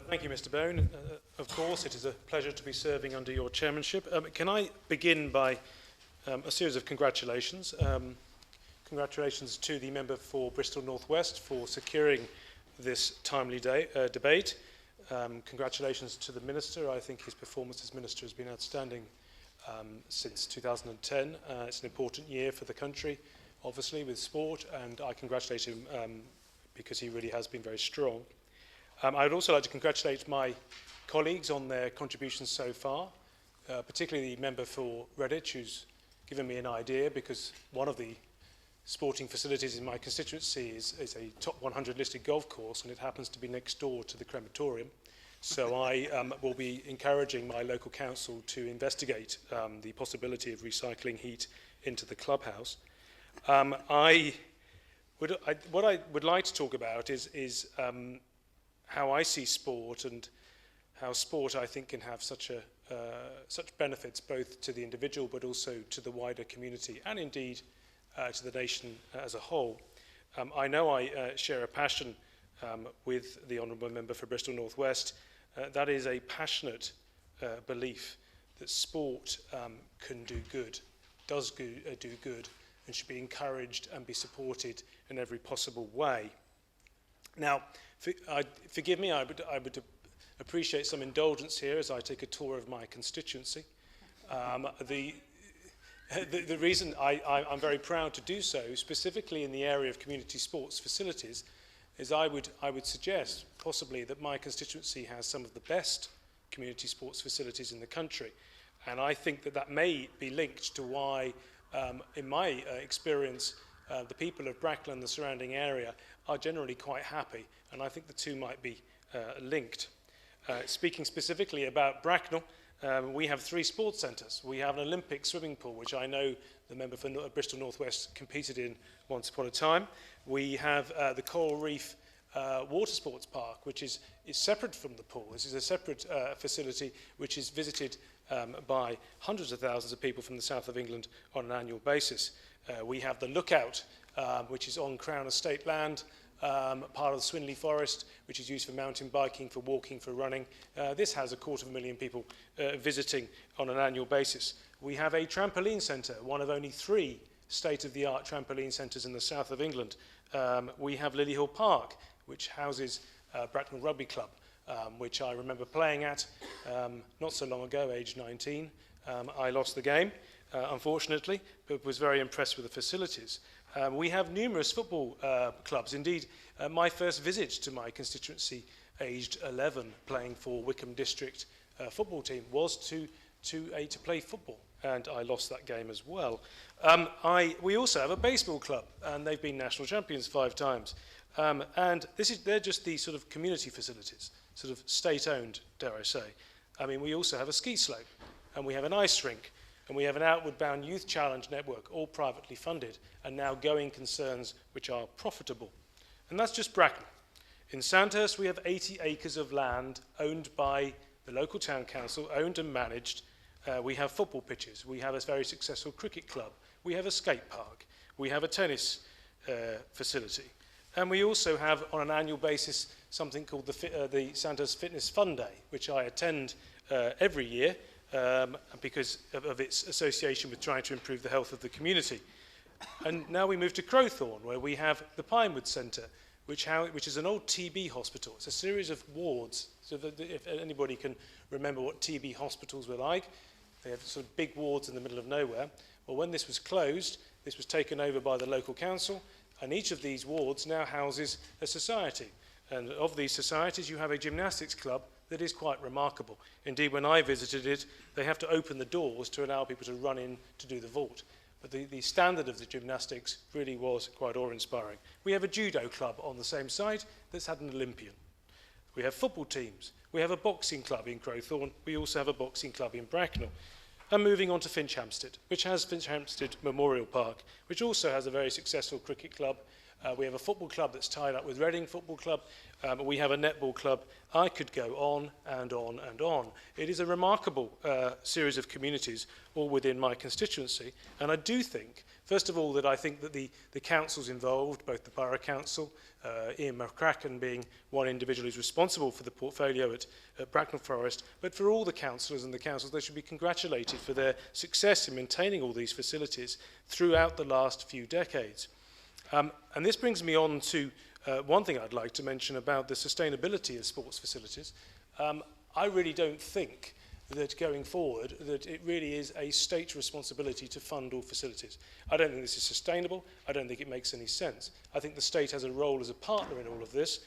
Thank you, Mr. Bone. Of course, it is a pleasure to be serving under your chairmanship. Can I begin by a series of congratulations? Congratulations to the member for Bristol North West for securing this timely debate. Congratulations to the Minister. I think his performance as Minister has been outstanding since 2010. It's an important year for the country, obviously, with sport, and I congratulate him because he really has been very strong. I would also like to congratulate my colleagues on their contributions so far, particularly the member for Redditch, who's given me an idea, because one of the sporting facilities in my constituency is a top 100 listed golf course, and it happens to be next door to the crematorium. So I will be encouraging my local council to investigate the possibility of recycling heat into the clubhouse. What I would like to talk about is how I see sport, and how sport, I think, can have such benefits both to the individual but also to the wider community, and indeed to the nation as a whole. I know I share a passion with the Honourable Member for Bristol North West. That is a passionate belief that sport can do good, does do good, and should be encouraged and be supported in every possible way. Now, forgive me, I would appreciate some indulgence here as I take a tour of my constituency. The reason I'm very proud to do so, specifically in the area of community sports facilities, is I would suggest possibly that my constituency has some of the best community sports facilities in the country. And I think that may be linked to why, in my experience, the people of Bracknell and the surrounding area are generally quite happy, and I think the two might be linked. Speaking specifically about Bracknell, we have 3 sports centres. We have an Olympic swimming pool, which I know the member for Bristol North West competed in once upon a time. We have the Coral Reef Water Sports Park, which is separate from the pool. This is a separate facility which is visited by hundreds of thousands of people from the south of England on an annual basis. We have the Lookout, which is on Crown Estate land, part of the Swinley Forest, which is used for mountain biking, for walking, for running. This has 250,000 people visiting on an annual basis. We have a trampoline centre, one of only 3 state-of-the-art trampoline centres in the south of England. We have Lilyhill Park, which houses Bracknell Rugby Club, which I remember playing at not so long ago, aged 19. I lost the game, unfortunately, but was very impressed with the facilities. We have numerous football clubs. Indeed, my first visit to my constituency, aged 11, playing for Wickham District football team, was to play football, and I lost that game as well. We also have a baseball club, and they've been national champions 5 times. And they're just the sort of community facilities, sort of state-owned, dare I say. I mean, we also have a ski slope, and we have an ice rink, and we have an Outward Bound Youth Challenge network, all privately funded, and now going concerns which are profitable. And that's just Bracknell. In Sandhurst, we have 80 acres of land owned by the local town council, owned and managed. We have football pitches. We have a very successful cricket club. We have a skate park. We have a tennis facility. And we also have, on an annual basis, something called the Sandhurst Fitness Fun Day, which I attend every year, because of its association with trying to improve the health of the community. And now we move to Crowthorne, where we have the Pinewood Centre, which is an old TB hospital. It's a series of wards. So if anybody can remember what TB hospitals were like, they have sort of big wards in the middle of nowhere. Well, when this was closed, this was taken over by the local council, and each of these wards now houses a society. And of these societies, you have a gymnastics club that is quite remarkable. Indeed, when I visited it, they have to open the doors to allow people to run in to do the vault. But the standard of the gymnastics really was quite awe-inspiring. We have a judo club on the same site that's had an Olympian. We have football teams. We have a boxing club in Crowthorne. We also have a boxing club in Bracknell. And moving on to Finchampstead, which has Finchampstead Memorial Park, which also has a very successful cricket club. We have a football club that's tied up with Reading Football Club. We have a netball club. I could go on and on and on. It is a remarkable series of communities all within my constituency, and I do think First of all, that I think that the councils involved, both the Borough Council, Ian McCracken being one individual who's responsible for the portfolio at Bracknell Forest, but for all the councillors and the councils, they should be congratulated for their success in maintaining all these facilities throughout the last few decades. And this brings me on to one thing I'd like to mention about the sustainability of sports facilities. I really don't think that going forward, that it really is a state responsibility to fund all facilities. I don't think this is sustainable. I don't think it makes any sense. I think the state has a role as a partner in all of this,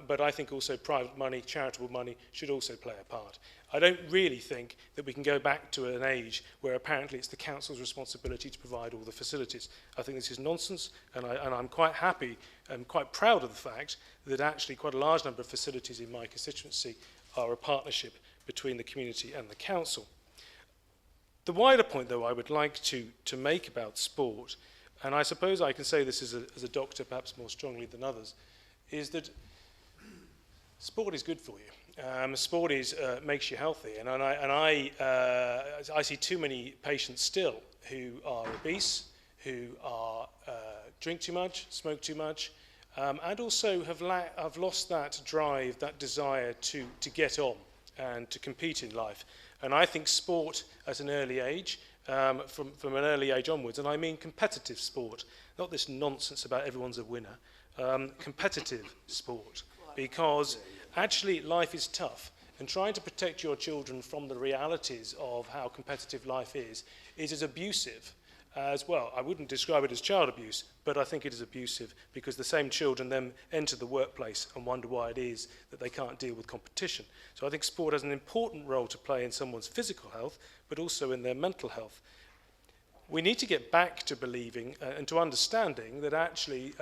but I think also private money, charitable money, should also play a part. I don't really think that we can go back to an age where apparently it's the council's responsibility to provide all the facilities. I think this is nonsense, and I'm quite happy and quite proud of the fact that actually quite a large number of facilities in my constituency are a partnership between the community and the council. The wider point, though, I would like to make about sport, and I suppose I can say this as a doctor perhaps more strongly than others, is that sport is good for you. Sport makes you healthy, and I see too many patients still who are obese, who are drink too much, smoke too much, and also have lost that drive, that desire to get on and to compete in life. And I think sport at an early age, from an early age onwards, and I mean competitive sport, not this nonsense about everyone's a winner, competitive sport, because actually life is tough, and trying to protect your children from the realities of how competitive life is as abusive as well. I wouldn't describe it as child abuse, but I think it is abusive because the same children then enter the workplace and wonder why it is that they can't deal with competition. So I think sport has an important role to play in someone's physical health, but also in their mental health. We need to get back to believing and to understanding that actually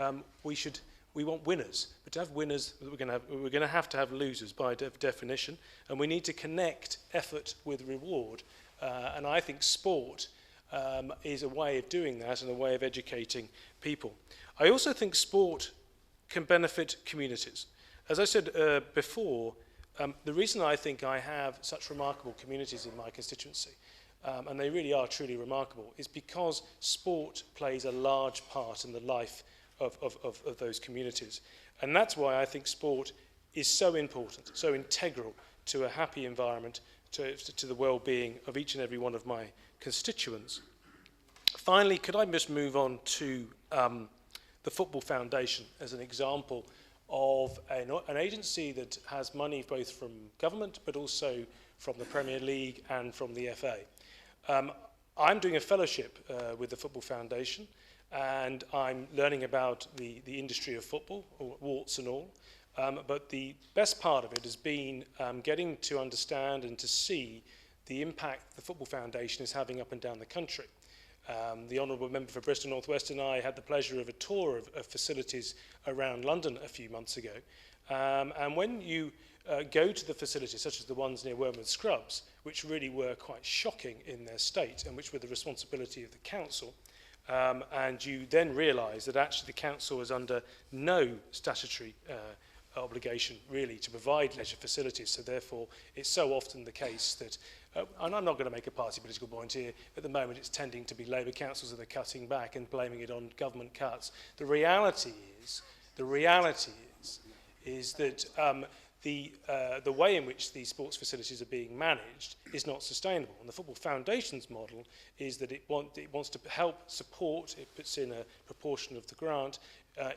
we want winners, but to have winners, we're going to have losers by definition, and we need to connect effort with reward. And I think sport is a way of doing that and a way of educating people. I also think sport can benefit communities. As I said before, the reason I think I have such remarkable communities in my constituency, and they really are truly remarkable, is because sport plays a large part in the life of those communities. And that's why I think sport is so important, so integral to a happy environment, to the well-being of each and every one of my constituents. Finally, could I just move on to the Football Foundation as an example of an agency that has money both from government but also from the Premier League and from the FA. I'm doing a fellowship with the Football Foundation, and I'm learning about the industry of football, warts and all. But the best part of it has been getting to understand and to see the impact the Football Foundation is having up and down the country. The Honourable Member for Bristol North West and I had the pleasure of a tour of facilities around London a few months ago. And when you go to the facilities, such as the ones near Wormwood Scrubs, which really were quite shocking in their state and which were the responsibility of the council, and you then realise that actually the council is under no statutory obligation really to provide leisure facilities, so therefore it's so often the case that, and I'm not going to make a party political point here, at the moment it's tending to be Labour councils that are cutting back and blaming it on government cuts. The reality is that the way in which these sports facilities are being managed is not sustainable. And the Football Foundation's model is that it wants to help support, it puts in a proportion of the grant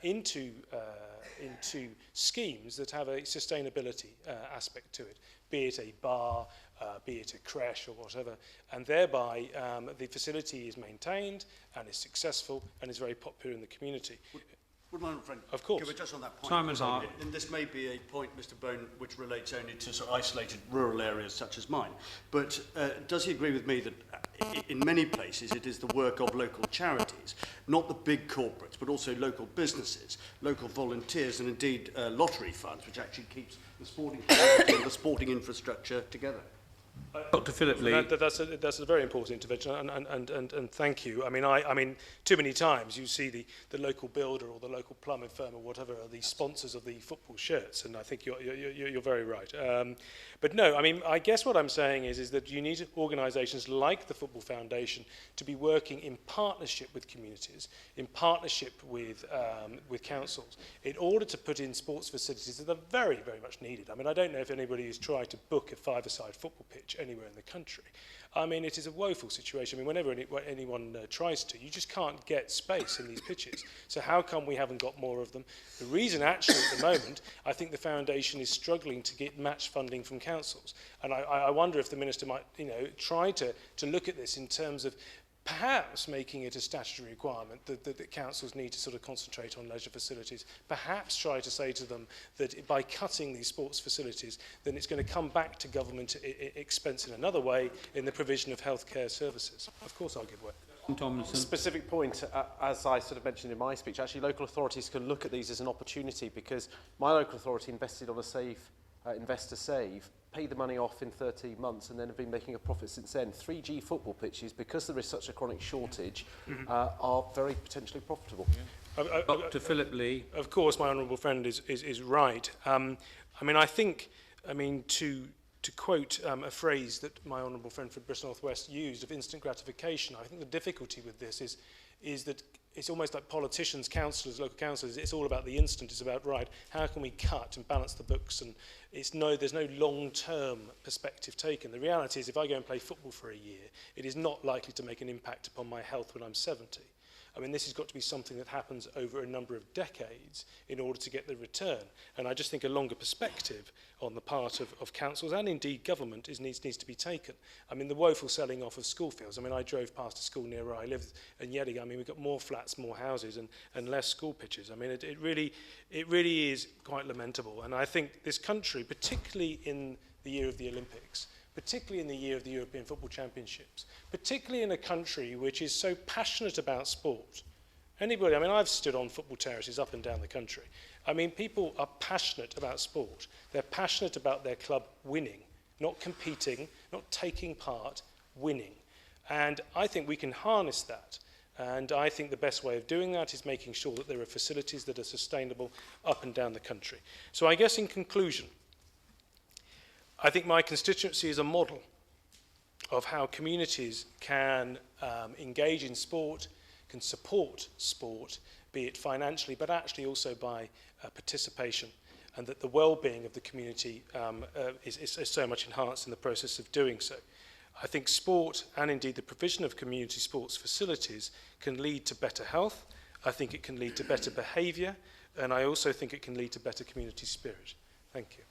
into schemes that have a sustainability aspect to it, be it a bar, be it a creche or whatever, and thereby the facility is maintained and is successful and is very popular in the community. Would my friend, of course. Can we just on that point? Time's up. And this may be a point, Mr. Bone, which relates only to sort of isolated rural areas such as mine. But does he agree with me that in many places it is the work of local charities, not the big corporates, but also local businesses, local volunteers, and indeed lottery funds, which actually keeps the sporting community and the sporting infrastructure together? Dr. Phillip Lee. That's a very important intervention, and thank you. I mean, too many times you see the local builder or the local plumbing firm or whatever are the sponsors of the football shirts, and I think you're very right. But no, I mean, I guess what I'm saying is that you need organisations like the Football Foundation to be working in partnership with communities, in partnership with councils, in order to put in sports facilities that are very, very much needed. I mean, I don't know if anybody has tried to book a five-a-side football pitch anywhere in the country. I mean, it is a woeful situation. I mean, whenever anyone tries to, you just can't get space in these pitches. So how come we haven't got more of them? The reason, actually, at the moment, I think the foundation is struggling to get match funding from councils. And I wonder if the minister might, try to look at this in terms of perhaps making it a statutory requirement that councils need to sort of concentrate on leisure facilities, perhaps try to say to them that by cutting these sports facilities, then it's going to come back to government expense in another way in the provision of healthcare services. Of course I'll give way. Specific point, as I sort of mentioned in my speech, actually local authorities can look at these as an opportunity, because my local authority invested on a investor save, paid the money off in 13 months and then have been making a profit since then. 3G football pitches, because there is such a chronic shortage, are very potentially profitable. Yeah. Dr. Phillip Lee. Of course, my honourable friend is right. I mean, I think, to quote a phrase that my honourable friend from Bristol North West used of instant gratification, I think the difficulty with this is that it's almost like politicians, councillors, local councillors, it's all about the instant. It's about, right, how can we cut and balance the books? And there's no long-term perspective taken. The reality is if I go and play football for a year, it is not likely to make an impact upon my health when I'm 70. I mean, this has got to be something that happens over a number of decades in order to get the return. And I just think a longer perspective on the part of councils and indeed government needs to be taken. I mean, the woeful selling off of school fields. I mean, I drove past a school near where I live, and yet again, I mean, we've got more flats, more houses, and less school pitches. I mean, it really is quite lamentable. And I think this country, particularly in the year of the Olympics, particularly in the year of the European Football Championships, particularly in a country which is so passionate about sport. I mean, I've stood on football terraces up and down the country. I mean, people are passionate about sport. They're passionate about their club winning, not competing, not taking part, winning. And I think we can harness that. And I think the best way of doing that is making sure that there are facilities that are sustainable up and down the country. So I guess in conclusion, I think my constituency is a model of how communities can engage in sport, can support sport, be it financially, but actually also by participation, and that the well-being of the community is so much enhanced in the process of doing so. I think sport, and indeed the provision of community sports facilities, can lead to better health. I think it can lead to better behaviour, and I also think it can lead to better community spirit. Thank you.